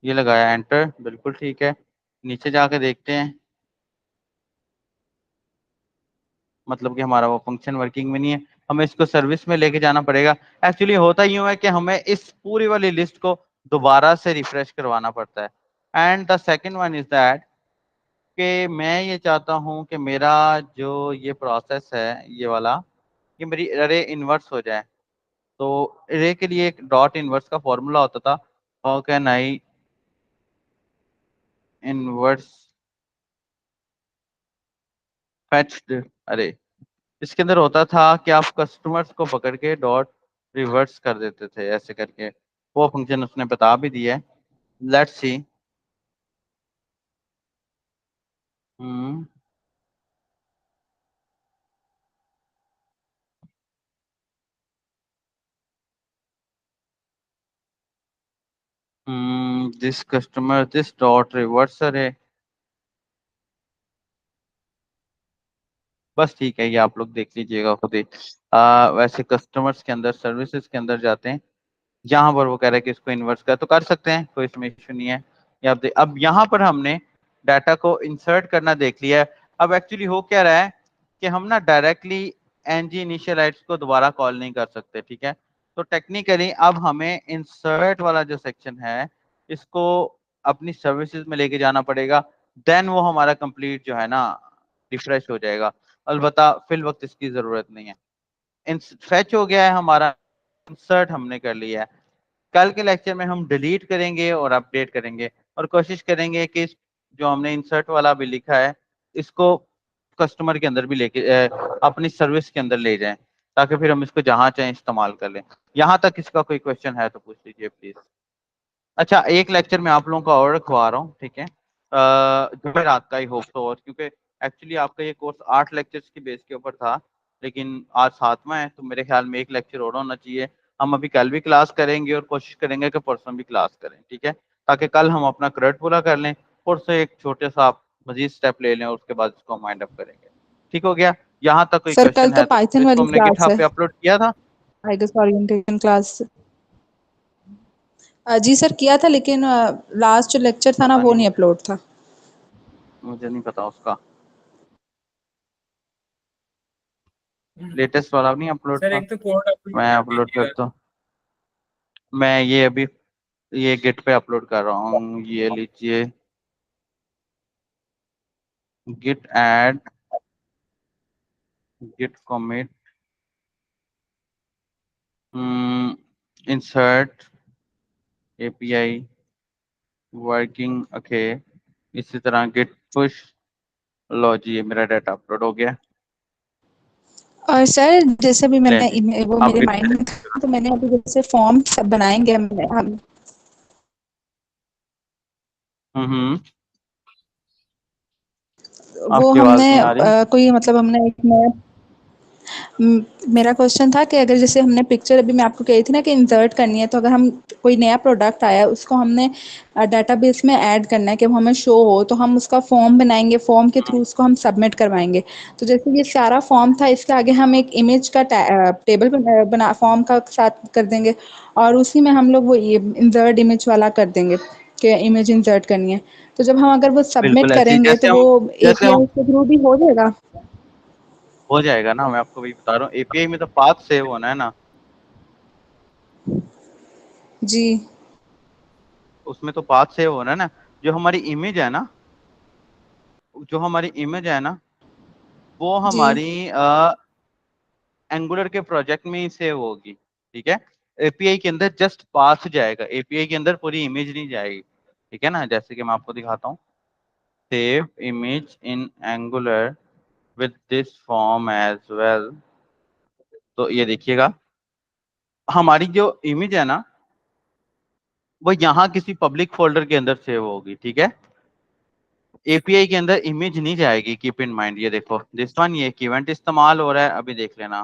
ये लगाया एंटर। बिल्कुल ठीक है, नीचे जाके देखते हैं। मतलब कि हमारा वो फंक्शन वर्किंग में नहीं है, हमें इसको सर्विस में लेके जाना पड़ेगा। एक्चुअली होता यूं है कि हमें इस पूरी वाली लिस्ट को दोबारा से रिफ्रेश करवाना पड़ता है। And the second one is that कि मैं ये चाहता हूं कि मेरा जो ये प्रोसेस है ये वाला, ये मेरी अरे इन्वर्स हो जाए। तो अरे के लिए एक डॉट इन्वर्स का फॉर्मूला होता था, how can I inverse fetched अरे। इसके अंदर होता था कि आप कस्टमर्स को पकड़ के डॉट रिवर्स कर देते थे ऐसे करके। वो फंक्शन उसने बता भी दिया है। Let's C. Hmm this customer this dot reverse अरे। बस ठीक है, ये आप लोग देख लीजिएगा खुद ही। वैसे कस्टमर्स के अंदर सर्विसेज के अंदर जाते हैं, यहाँ पर वो कह रहा है कि इसको इन्वर्स कर तो कर सकते हैं, कोई इसमें इशू नहीं है। ये आप अब यहाँ पर हमने डाटा को इंसर्ट करना देख लिया है। अब एक्चुअली हो क्या रहा है कि हम ना डायरेक्टली ng इनिशियलाइट्स को दोबारा कॉल नहीं कर सकते। ठीक है, तो टेक्निकली अब हमें इंसर्ट वाला जो सेक्शन है इसको अपनी सर्विसेज में लेके जाना पड़ेगा। देन वो हमारा कंप्लीट जो है ना रिफ्रेश हो जाएगा। अलबत्ता फिल वक्त इसकी जरूरत नहीं है। फेच हो गया है हमारा, इंसर्ट हमने कर लिया है। कल के लेक्चर में हम डिलीट करेंगे और अपडेट करेंगे और कोशिश करेंगे कि जो हमने इंसर्ट वाला भी लिखा है इसको कस्टमर के अंदर भी लेके अपनी सर्विस के अंदर ले जाएं, ताकि फिर हम इसको जहां चाहें इस्तेमाल कर लें। यहाँ तक इसका कोई क्वेश्चन है तो पूछ लीजिए प्लीज। अच्छा, एक लेक्चर में आप लोगों का और रखवा रहा हूँ, ठीक है, जुमेरात का ही होप तो। और क्योंकि एक्चुअली आपका ये कोर्स 8 लेक्चर्स की बेस के ऊपर था, लेकिन आज 7वां है, तो मेरे ख्याल में एक लेक्चर और होना चाहिए। हम अभी कल भी क्लास करेंगे और कोशिश करेंगे कि परसों भी क्लास करें, ठीक है, ताकि कल हम अपना क्रेडिट पूरा कर लें, परसों एक छोटे सा मजीद स्टेप ले लें और उसके बाद इसको माइंड अप करेंगे। ठीक हो गया? यहाँ तक कोई सर कल क्वेश्चन तो है तो पाइथन इसको वाली हमने क्लास गिटहब है, पे अपलोड किया था। I guess orientation class. जी सर किया था, लेकिन लास्ट जो लेक्चर था ना पता वो नहीं, नहीं अपलोड था। मुझे नहीं पता उसका। लेटेस्ट वाला नहीं अपलोड सर था। एक तो कोड अपलोड मैं कर अपलोड दीजिएगा। करता हूँ। मैं ये अभी ये गिट पे अपलोड कर रहा हूँ, ये लीजिए, git add, git commit, insert API working, okay. इसी तरह गिट पुश, लो जी, ये मेरा डाटा अपलोड हो गया। और सर जैसे भी ले मैंने वो अब मेरे गिट माइंड में था, तो मैंने अभी जैसे फॉर्म सब बनाएंगे हम हम्म, वो आपकी आवाज हमने नहीं आ रही। कोई मतलब हमने एक नया मेरा क्वेश्चन था कि अगर जैसे हमने पिक्चर अभी मैं आपको कही थी ना कि इंसर्ट करनी है, तो अगर हम कोई नया प्रोडक्ट आया उसको हमने डाटाबेस में ऐड करना है कि वो हमें शो हो, तो हम उसका फॉर्म बनाएंगे, फॉर्म के थ्रू उसको हम सबमिट करवाएंगे। तो जैसे ये सारा फॉर्म था, इसके आगे हम एक इमेज का टेबल बना फॉर्म का साथ कर देंगे, और उसी में हम लोग वो इंसर्ट इमेज वाला कर देंगे कि इमेज इंसर्ट करनी है। तो जब हम अगर वो सबमिट बिल्कुल ऐसे ही, करेंगे तो वो एपीआई के थ्रू भी हो जाएगा। हो जाएगा ना, मैं आपको वही बता रहा हूँ। एपीआई में तो पाथ सेव होना है ना, जी उसमें तो पाथ सेव होना है ना। जो हमारी इमेज है ना, जो हमारी इमेज है ना, वो जी हमारी एंगुलर के प्रोजेक्ट में ही सेव होगी, ठीक है। एपीआई के अंदर जस्ट पाथ जाएगा, एपीआई के अंदर पूरी इमेज नहीं जाएगी, ठीक है ना। जैसे कि मैं आपको दिखाता हूँ, save image in Angular with this form as well. तो ये देखिएगा, हमारी जो इमेज है ना, वो यहाँ किसी पब्लिक फोल्डर के अंदर सेव होगी, ठीक है। एपीआई के अंदर इमेज नहीं जाएगी, कीप इन माइंड। ये देखो दिस वन, ये इवेंट इस्तेमाल हो रहा है, अभी देख लेना,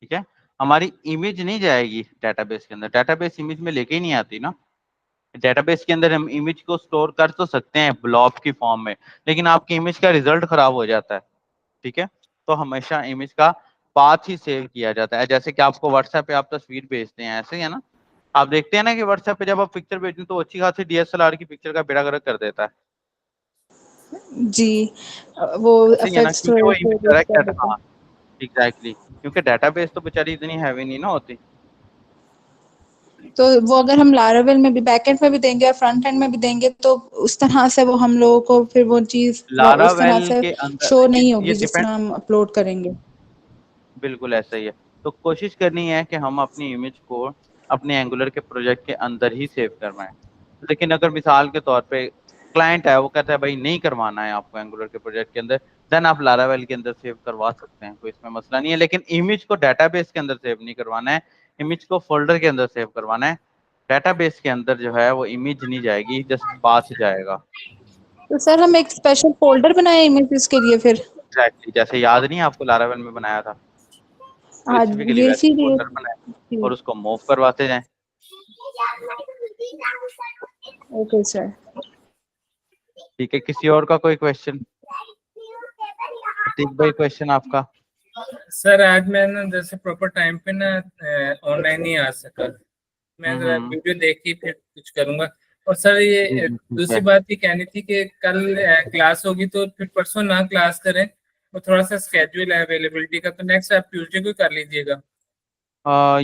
ठीक है। हमारी इमेज नहीं जाएगी डेटाबेस के अंदर, डेटाबेस इमेज में लेके ही नहीं आती ना। डेटाबेस के अंदर हम इमेज को स्टोर कर तो सकते हैं ब्लॉब की फॉर्म में, लेकिन आपकी इमेज का रिजल्ट खराब हो जाता है, ठीक है। तो हमेशा इमेज का पाथ ही सेव किया जाता है। जैसे कि आपको व्हाट्सएप पे आप तस्वीर भेजते हैं, ऐसे ही है ना। आप देखते हैं ना कि व्हाट्सएप पे जब आप पिक्चर भेजते हैं तो अच्छी खासी डीएसएलआर की पिक्चर का बेड़ा गर्क कर देता है, जी वो ऐसे ही है ना, इफेक्ट्स क्योंकि थोड़े वो इमेज से यूज कर डायरेक्ट, देते हैं। हाँ एग्जैक्टली, क्योंकि डेटाबेस तो बेचारी इतनी हैवी नहीं ना होती। तो वो अगर हम लारावेल में भी बैकएंड में भी देंगे और फ्रंट एंड में भी देंगे, तो उस तरह से वो हम लोगों को फिर वो चीज उस तरह लारावेल से के अंदर शो नहीं ये होगी जिस डिपेंड, तरह हम अपलोड करेंगे। बिल्कुल ऐसा ही है। तो कोशिश करनी है कि हम अपनी इमेज को अपने एंगुलर के प्रोजेक्ट के अंदर ही सेव करवाएं। लेकिन अगर मिसाल के तौर पे क्लाइंट है, वो कहता है भाई नहीं करवाना है आपको एंगुलर के प्रोजेक्ट के अंदर, देन आप लारावेल के अंदर सेव करवा सकते हैं, कोई इसमें मसला नहीं है। लेकिन इमेज को डाटाबेस के अंदर सेव नहीं करवाना है, इमेज को फोल्डर के अंदर सेव करवाना है। डाटाबेस के अंदर जो है वो इमेज नहीं जाएगी, जस्ट पाथ जाएगा। तो सर हम एक स्पेशल फोल्डर बनाए इमेजेस के लिए फिर। एग्जैक्टली, जैसे याद नहीं है आपको लारावेल में बनाया था, हाँ स्पेसिफिकली ये वैसे इसीलिए। फोल्डर बनाए और उसको मूव करवाते जाएं। Okay sir. ठीक है, किसी और का कोई क्वेश्चन? ठीक भाई, क्वेश्चन आपका? सर आज मैं ना जैसे प्रॉपर टाइम पे ना ऑनलाइन नहीं आ सका। मैं जरा हम्म, वीडियो देख के फिर कुछ करूंगा। और सर जी ये जी ठीक दूसरी है। बात ये कहनी थी कि कल क्लास होगी तो फिर परसों ना क्लास करें, और थोड़ा सा स्केड्यूल है अवेलेबिलिटी का, तो नेक्स्ट आप ट्यूसडे को कर लीजिएगा।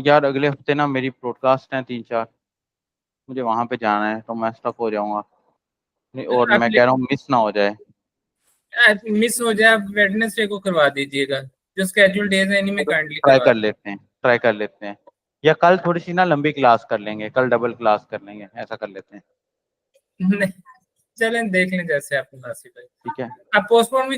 यार अगले हफ्ते ना मेरी ब्रॉडकास्ट है 3-4, मुझे वहां पे जाना है, तो मैं स्टक हो जाऊंगा। नहीं, और आप मैं कह रहा हूँ मिस ना हो जाए। मिस हो जाए आप वेडनेसडे को करवा दीजिएगा, जो स्केड्यूल डेज है इन्हीं में चलो काइंडली ट्राई करवा कर लेते हैं, ट्राई कर लेते हैं। या कल थोड़ी सी ना लंबी क्लास कर लेंगे, कल डबल क्लास कर लेंगे, ऐसा कर लेते हैं। दीजिए। चलें देख लें जैसे आपको मुनासिब है। ठीक है। आप पोस्टपोन भी